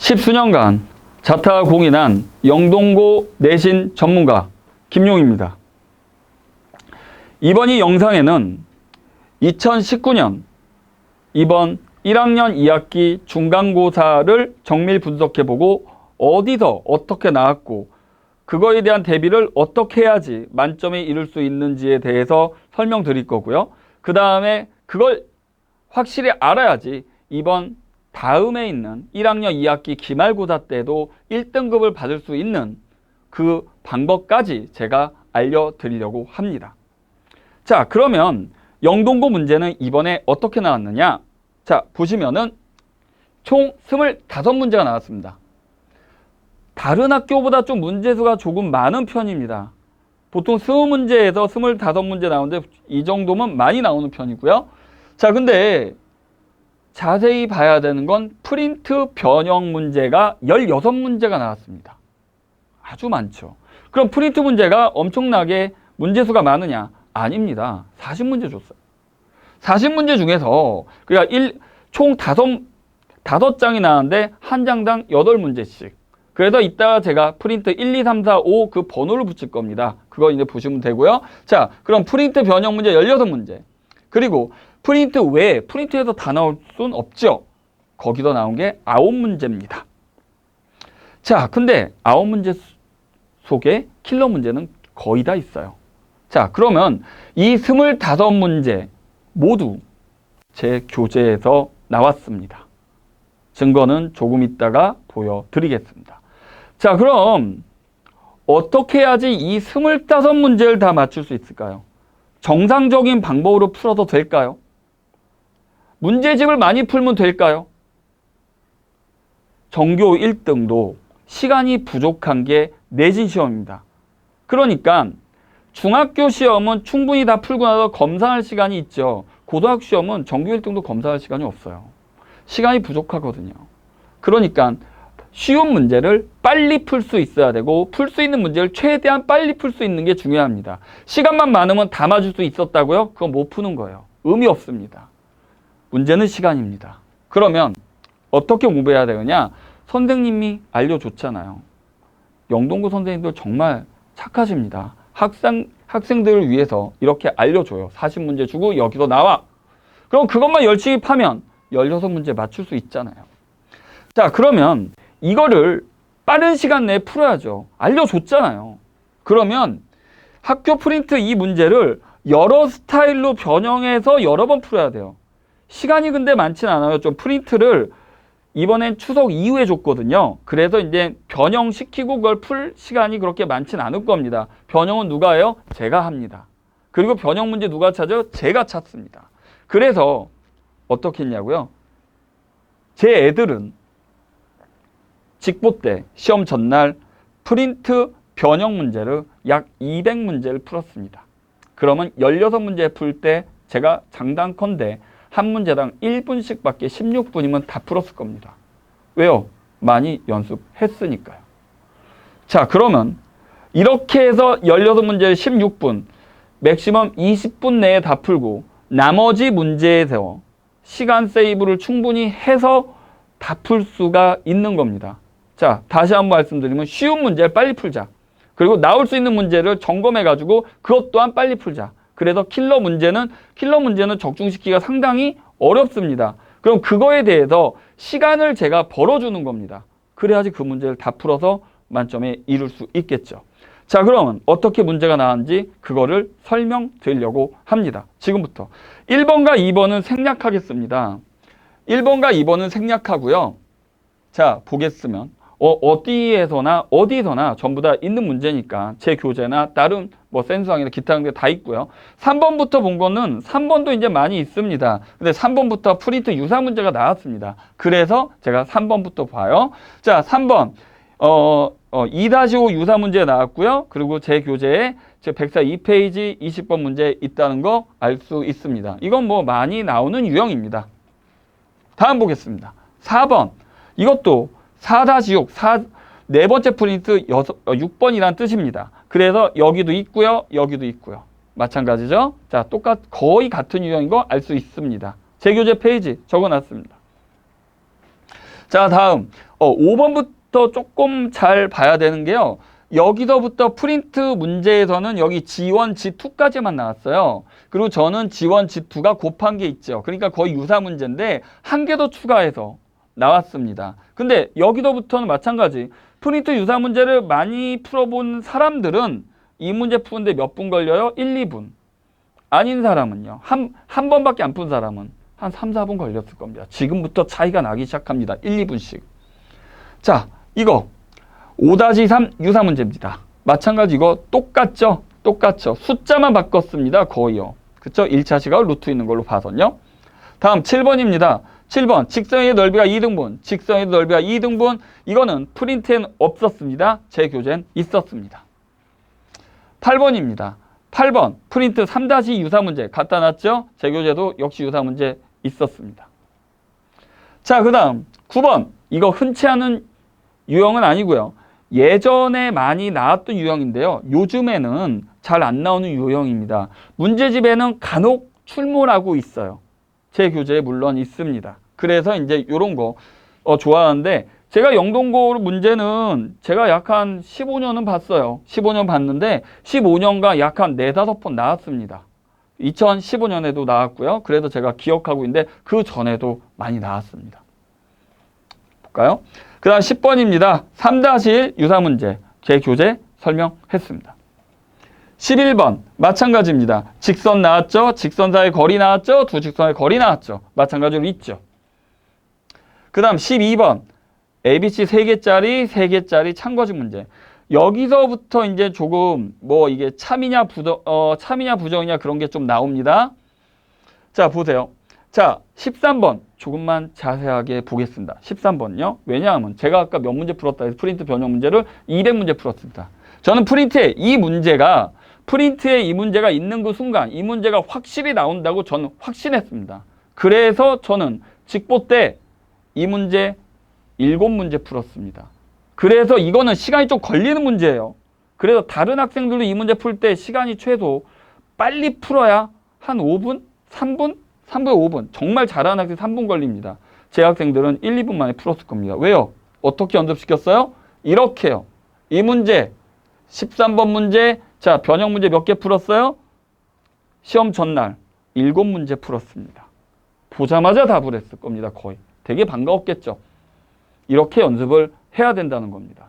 10수년간 자타가 공인한 영동고 내신 전문가 김용입니다. 이번 이 영상에는 2019년 이번 1학년 2학기 중간고사를 정밀 분석해보고 어디서 어떻게 나왔고 그거에 대한 대비를 어떻게 해야지 만점에 이룰 수 있는지에 대해서 설명드릴 거고요. 그 다음에 그걸 확실히 알아야지 이번 다음에 있는 1학년 2학기 기말고사 때도 1등급을 받을 수 있는 그 방법까지 제가 알려드리려고 합니다. 자, 그러면 영동고 문제는 이번에 어떻게 나왔느냐? 자, 보시면은 총 25문제가 나왔습니다. 다른 학교보다 좀 문제수가 조금 많은 편입니다. 보통 20문제에서 25문제 나오는데 이 정도면 많이 나오는 편이고요. 자, 근데 자세히 봐야 되는 건 프린트 변형 문제가 16문제가 나왔습니다. 아주 많죠. 그럼 프린트 문제가 엄청나게 문제수가 많으냐? 아닙니다. 40문제 줬어요. 40문제 중에서 그러니까 총 5장이 나왔는데 한 장당 8문제씩. 그래서 이따가 제가 프린트 1, 2, 3, 4, 5 그 번호를 붙일 겁니다. 그거 이제 보시면 되고요. 자, 그럼 프린트 변형 문제 16문제. 그리고 프린트 외에 프린트에서 다 나올 순 없죠. 거기서 나온 게 9문제입니다. 자, 근데 9문제 속에 킬러 문제는 거의 다 있어요. 자, 그러면 이 25문제 모두 제 교재에서 나왔습니다. 증거는 조금 있다가 보여드리겠습니다. 자, 그럼 어떻게 해야지 이 25문제를 다 맞출 수 있을까요? 정상적인 방법으로 풀어도 될까요? 문제집을 많이 풀면 될까요? 전교 1등도 시간이 부족한 게 내신 시험입니다. 그러니까 중학교 시험은 충분히 다 풀고 나서 검사할 시간이 있죠. 고등학교 시험은 전교 1등도 검사할 시간이 없어요. 시간이 부족하거든요. 그러니까 쉬운 문제를 빨리 풀 수 있어야 되고 풀 수 있는 문제를 최대한 빨리 풀 수 있는 게 중요합니다. 시간만 많으면 다 맞을 수 있었다고요? 그건 못 푸는 거예요. 의미 없습니다. 문제는 시간입니다. 그러면 어떻게 공부해야 되느냐? 선생님이 알려줬잖아요. 영동고 선생님들 정말 착하십니다. 학생들을 위해서 이렇게 알려줘요. 40문제 주고 여기서 나와. 그럼 그것만 열심히 파면 16문제 맞출 수 있잖아요. 자, 그러면 이거를 빠른 시간 내에 풀어야죠. 알려줬잖아요. 그러면 학교 프린트 이 문제를 여러 스타일로 변형해서 여러 번 풀어야 돼요. 시간이 근데 많진 않아요. 좀 프린트를 이번엔 추석 이후에 줬거든요. 그래서 이제 변형시키고 그걸 풀 시간이 그렇게 많진 않을 겁니다. 변형은 누가 해요? 제가 합니다. 그리고 변형 문제 누가 찾아요? 제가 찾습니다. 그래서 어떻게 했냐고요? 제 애들은 직보 때 시험 전날 프린트 변형 문제를 약 200문제를 풀었습니다. 그러면 16문제 풀 때 제가 장단컨대 한 문제당 1분씩 밖에 16분이면 다 풀었을 겁니다. 왜요? 많이 연습했으니까요. 자, 그러면 이렇게 해서 16문제를 16분, 맥시멈 20분 내에 다 풀고 나머지 문제에서 시간 세이브를 충분히 해서 다 풀 수가 있는 겁니다. 자, 다시 한번 말씀드리면 쉬운 문제를 빨리 풀자. 그리고 나올 수 있는 문제를 점검해가지고 그것 또한 빨리 풀자. 그래서 킬러 문제는 적중시키기가 상당히 어렵습니다. 그럼 그거에 대해서 시간을 제가 벌어주는 겁니다. 그래야지 그 문제를 다 풀어서 만점에 이룰 수 있겠죠. 자, 그러면 어떻게 문제가 나왔는지 그거를 설명드리려고 합니다. 지금부터 1번과 2번은 생략하겠습니다. 1번과 2번은 생략하고요. 자, 보겠으면 어디서나 전부 다 있는 문제니까 제 교재나 다른 뭐 센수항이나 기타 게 다 있고요. 3번부터 본 거는 3번도 이제 많이 있습니다. 근데 3번부터 프린트 유사 문제가 나왔습니다. 그래서 제가 3번부터 봐요. 자, 3번 2-5 유사 문제 나왔고요. 그리고 제 교재에 제 142페이지 20번 문제 있다는 거 알 수 있습니다. 이건 뭐 많이 나오는 유형입니다. 다음 보겠습니다. 4번 이것도 4-6, 네 번째 프린트 6번이란 뜻입니다. 그래서 여기도 있고요. 여기도 있고요. 마찬가지죠. 자, 거의 같은 유형인 거 알 수 있습니다. 제 교재 페이지 적어놨습니다. 자, 다음 5번부터 조금 잘 봐야 되는 게요. 여기서부터 프린트 문제에서는 여기 G1, G2까지만 나왔어요. 그리고 저는 G1, G2가 곱한 게 있죠. 그러니까 거의 유사 문제인데 한 개 더 추가해서 나왔습니다. 근데 여기서부터는 마찬가지. 프린트 유사 문제를 많이 풀어본 사람들은 이 문제 푸는데 몇 분 걸려요? 1, 2분. 아닌 사람은요. 한 번밖에 안 푼 사람은 한 3, 4분 걸렸을 겁니다. 지금부터 차이가 나기 시작합니다. 1, 2분씩. 자, 이거 5-3 유사 문제입니다. 마찬가지 이거 똑같죠? 똑같죠? 숫자만 바꿨습니다. 거의요. 그쵸? 1차 시각 루트 있는 걸로 봐서요. 다음 7번입니다. 7번 직선의 넓이가 2등분. 직선의 넓이가 2등분. 이거는 프린트엔 없었습니다. 제 교재엔 있었습니다. 8번입니다. 8번 프린트 3- 유사 문제 갖다 놨죠? 제 교재도 역시 유사 문제 있었습니다. 자, 그 다음 9번 이거 흔치 않은 유형은 아니고요. 예전에 많이 나왔던 유형인데요. 요즘에는 잘 안 나오는 유형입니다. 문제집에는 간혹 출몰하고 있어요. 제 교재에 물론 있습니다. 그래서 이제 이런 거 좋아하는데 제가 영동고 문제는 제가 약 한 15년은 봤어요. 15년 봤는데 15년간 약 한 4, 5번 나왔습니다. 2015년에도 나왔고요. 그래서 제가 기억하고 있는데 그 전에도 많이 나왔습니다. 볼까요? 그 다음 10번입니다. 3-1 유사 문제. 제 교재 설명했습니다. 11번 마찬가지입니다. 직선 나왔죠? 직선 사이의 거리 나왔죠? 두 직선의 거리 나왔죠? 마찬가지로 있죠. 그 다음 12번 ABC 3개짜리 참고식 문제. 여기서부터 이제 조금 뭐 이게 참이냐 부정이냐 그런 게 좀 나옵니다. 자, 보세요. 자, 13번 조금만 자세하게 보겠습니다. 13번요. 왜냐하면 제가 아까 몇 문제 풀었다 해서 프린트 변형 문제를 200문제 풀었습니다. 저는 프린트에 이 문제가 있는 그 순간 이 문제가 확실히 나온다고 저는 확신했습니다. 그래서 저는 직보 때 이 문제 7문제 풀었습니다. 그래서 이거는 시간이 좀 걸리는 문제예요. 그래서 다른 학생들도 이 문제 풀 때 시간이 최소 빨리 풀어야 한 5분? 3분? 3분에 5분. 정말 잘하는 학생 3분 걸립니다. 제 학생들은 1, 2분 만에 풀었을 겁니다. 왜요? 어떻게 연습시켰어요? 이렇게요. 이 문제 13번 문제, 자, 변형 문제 몇 개 풀었어요? 시험 전날 7문제 풀었습니다. 보자마자 답을 했을 겁니다. 거의. 되게 반가웠겠죠. 이렇게 연습을 해야 된다는 겁니다.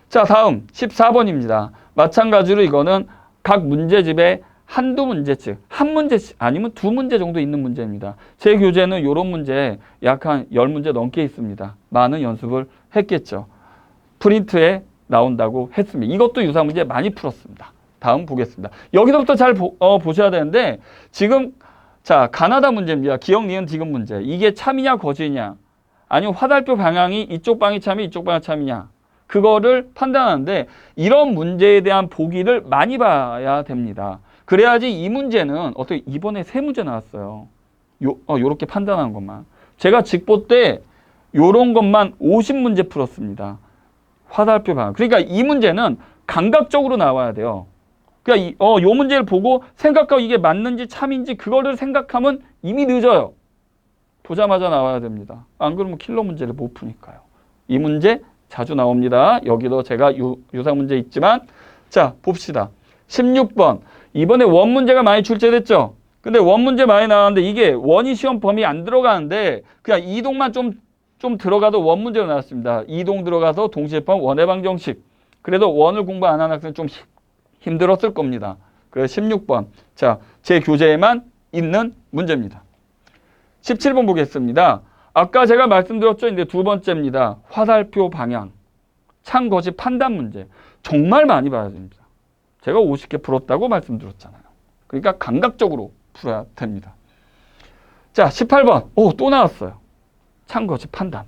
자, 다음 14번입니다. 마찬가지로 이거는 각 문제집에 한두 문제씩, 한 문제씩 아니면 두 문제 정도 있는 문제입니다. 제 교재는 이런 문제 약 한 10문제 넘게 있습니다. 많은 연습을 했겠죠. 프린트에 나온다고 했습니다. 이것도 유사 문제 많이 풀었습니다. 다음 보겠습니다. 여기서부터 잘 보셔야 되는데 지금 자, 가나다 문제입니다. 기억, 니은, 디귿 문제. 이게 참이냐 거짓이냐 아니면 화살표 방향이 이쪽 방이 참이 이쪽 방이 참이냐 그거를 판단하는데 이런 문제에 대한 보기를 많이 봐야 됩니다. 그래야지 이 문제는 어떻게 이번에 3문제 나왔어요. 요렇게 판단하는 것만. 제가 직보 때 요런 것만 50문제 풀었습니다. 화살표 방향. 그러니까 이 문제는 감각적으로 나와야 돼요. 그러니까 요 문제를 보고 생각하고 이게 맞는지 참인지 그거를 생각하면 이미 늦어요. 보자마자 나와야 됩니다. 안 그러면 킬러 문제를 못 푸니까요. 이 문제 자주 나옵니다. 여기도 제가 유사 문제 있지만 자, 봅시다. 16번. 이번에 원 문제가 많이 출제됐죠. 근데 원 문제 많이 나왔는데 이게 원이 시험 범위 안 들어가는데 그냥 이동만 좀 들어가도 원 문제로 나왔습니다. 이동 들어가서 동시에 포함 원의 방정식. 그래도 원을 공부 안 하는 학생 좀 힘들었을 겁니다. 그래서 16번. 자, 제 교재에만 있는 문제입니다. 17번 보겠습니다. 아까 제가 말씀드렸죠. 이제 두 번째입니다. 화살표 방향. 참거짓 판단 문제. 정말 많이 봐야 됩니다. 제가 50개 풀었다고 말씀드렸잖아요. 그러니까 감각적으로 풀어야 됩니다. 자, 18번. 또 나왔어요. 참거짓 판단.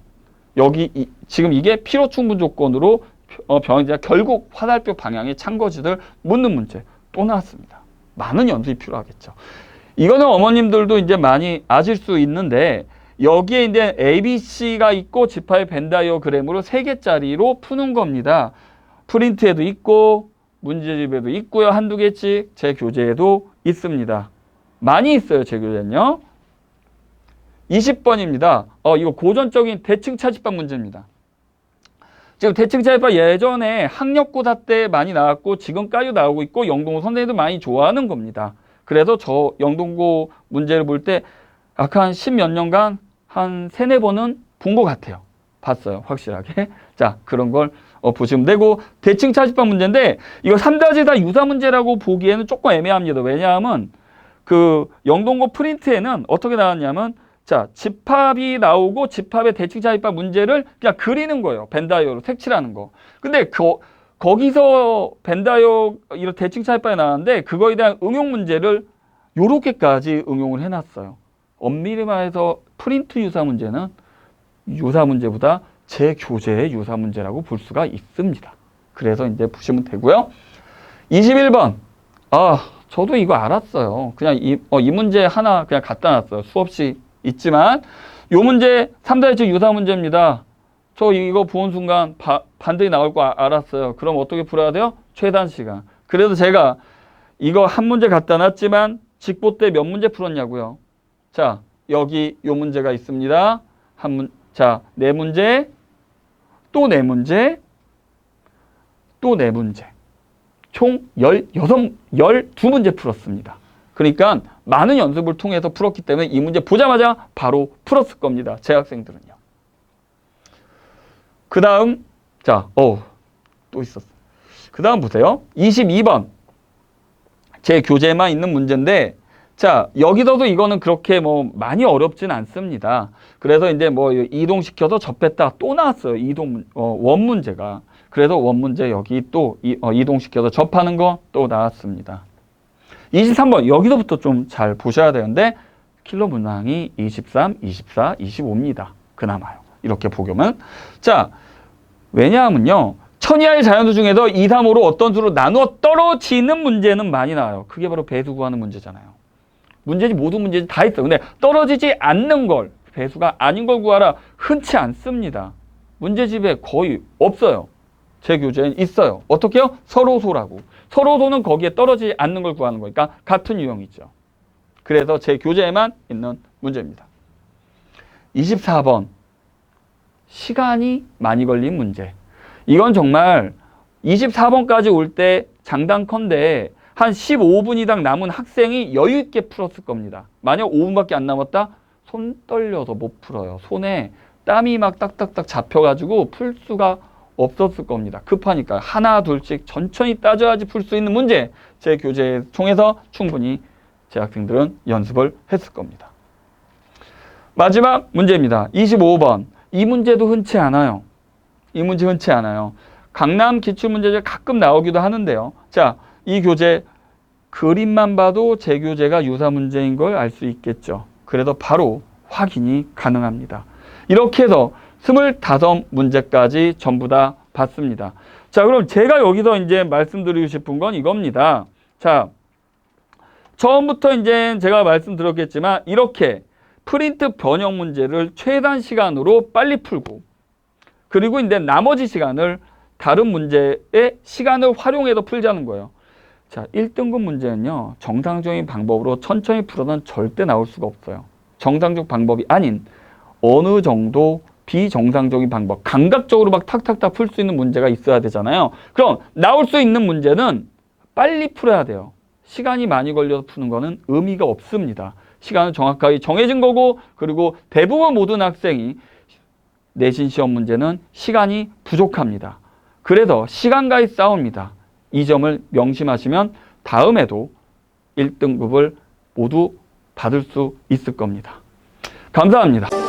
여기 지금 이게 필요 충분 조건으로 변형제가 결국 화살표 방향의 참거짓을 묻는 문제 또 나왔습니다. 많은 연습이 필요하겠죠. 이거는 어머님들도 이제 많이 아실 수 있는데 여기에 이제 ABC가 있고 지파의 벤 다이어그램으로 3개짜리로 푸는 겁니다. 프린트에도 있고 문제집에도 있고요. 한두 개씩 제 교재에도 있습니다. 많이 있어요. 제 교재는요. 20번입니다. 이거 고전적인 대칭 차집법 문제입니다. 지금 대칭 차집법 예전에 학력고사 때 많이 나왔고 지금까지 나오고 있고 영동고 선생님도 많이 좋아하는 겁니다. 그래서 저 영동고 문제를 볼 때 아까 한 10몇 년간 한 3, 4번은 본 것 같아요. 봤어요. 확실하게. 자, 그런 걸 보시면 되고, 대칭 차집법 문제인데 이거 3가지 다 유사 문제라고 보기에는 조금 애매합니다. 왜냐하면 그 영동고 프린트에는 어떻게 나왔냐면, 자, 집합이 나오고 집합의 대칭 차집법 문제를 그냥 그리는 거예요. 벤다이어로 색칠하는 거. 근데 거기서 벤다이어 이런 대칭 차집법이 나왔는데 그거에 대한 응용 문제를 요렇게까지 응용을 해놨어요. 엄밀히 말해서 프린트 유사 문제는 유사 문제보다 제 교재의 유사 문제라고 볼 수가 있습니다. 그래서 이제 보시면 되고요. 21번. 저도 이거 알았어요. 그냥 이 문제 하나 그냥 갖다 놨어요. 수없이 있지만 요 문제 3다대칭 유사 문제입니다. 저 이거 보는 순간 반드시 나올 거 알았어요. 그럼 어떻게 풀어야 돼요? 최단 시간. 그래서 제가 이거 한 문제 갖다 놨지만 직보 때 몇 문제 풀었냐고요. 자, 여기 요 문제가 있습니다. 자, 4문제, 또 4문제, 또 4문제. 총 12문제 풀었습니다. 그러니까 많은 연습을 통해서 풀었기 때문에 이 문제 보자마자 바로 풀었을 겁니다. 제 학생들은요. 그 다음, 자, 또 있었어. 그 다음 보세요. 22번. 제 교재에만 있는 문제인데, 자, 여기서도 이거는 그렇게 뭐 많이 어렵진 않습니다. 그래서 이제 뭐 이동시켜서 접했다 또 나왔어요. 원 문제가. 그래서 원 문제 여기 또 이동시켜서 접하는 거 또 나왔습니다. 23번 여기서부터 좀 잘 보셔야 되는데 킬러 문항이 23, 24, 25입니다. 그나마요. 이렇게 보면. 자, 왜냐하면요. 천이하의 자연수 중에서 2, 3, 5로 어떤 수로 나누어 떨어지는 문제는 많이 나와요. 그게 바로 배수 구하는 문제잖아요. 문제지 모든 문제지 다 있어. 근데 떨어지지 않는 걸, 배수가 아닌 걸 구하라 흔치 않습니다. 문제집에 거의 없어요. 제 교재엔 있어요. 어떻게 해요? 서로소라고. 서로소는 거기에 떨어지지 않는 걸 구하는 거니까 같은 유형이죠. 그래서 제 교재에만 있는 문제입니다. 24번. 시간이 많이 걸린 문제. 이건 정말 24번까지 올 때 장단컨대 한 15분이당 남은 학생이 여유 있게 풀었을 겁니다. 만약 5분밖에 안 남았다? 손 떨려서 못 풀어요. 손에 땀이 막 딱딱딱 잡혀가지고 풀 수가 없었을 겁니다. 급하니까 하나 둘씩 천천히 따져야지 풀 수 있는 문제. 제 교재 통해서 충분히 제 학생들은 연습을 했을 겁니다. 마지막 문제입니다. 25번. 이 문제도 흔치 않아요. 이 문제 흔치 않아요. 강남 기출문제제 가끔 나오기도 하는데요. 자, 이 교재 그림만 봐도 제 교재가 유사 문제인 걸 알 수 있겠죠. 그래서 바로 확인이 가능합니다. 이렇게 해서 25문제까지 전부 다 봤습니다. 자, 그럼 제가 여기서 이제 말씀드리고 싶은 건 이겁니다. 자, 처음부터 이제 제가 말씀드렸겠지만 이렇게 프린트 번역 문제를 최단 시간으로 빨리 풀고 그리고 이제 나머지 시간을 다른 문제의 시간을 활용해서 풀자는 거예요. 자, 1등급 문제는요. 정상적인 방법으로 천천히 풀어서는 절대 나올 수가 없어요. 정상적 방법이 아닌 어느 정도 비정상적인 방법, 감각적으로 막 탁탁탁 풀 수 있는 문제가 있어야 되잖아요. 그럼 나올 수 있는 문제는 빨리 풀어야 돼요. 시간이 많이 걸려서 푸는 거는 의미가 없습니다. 시간은 정확하게 정해진 거고 그리고 대부분 모든 학생이 내신 시험 문제는 시간이 부족합니다. 그래서 시간과의 싸움입니다. 이 점을 명심하시면 다음에도 1등급을 모두 받을 수 있을 겁니다. 감사합니다.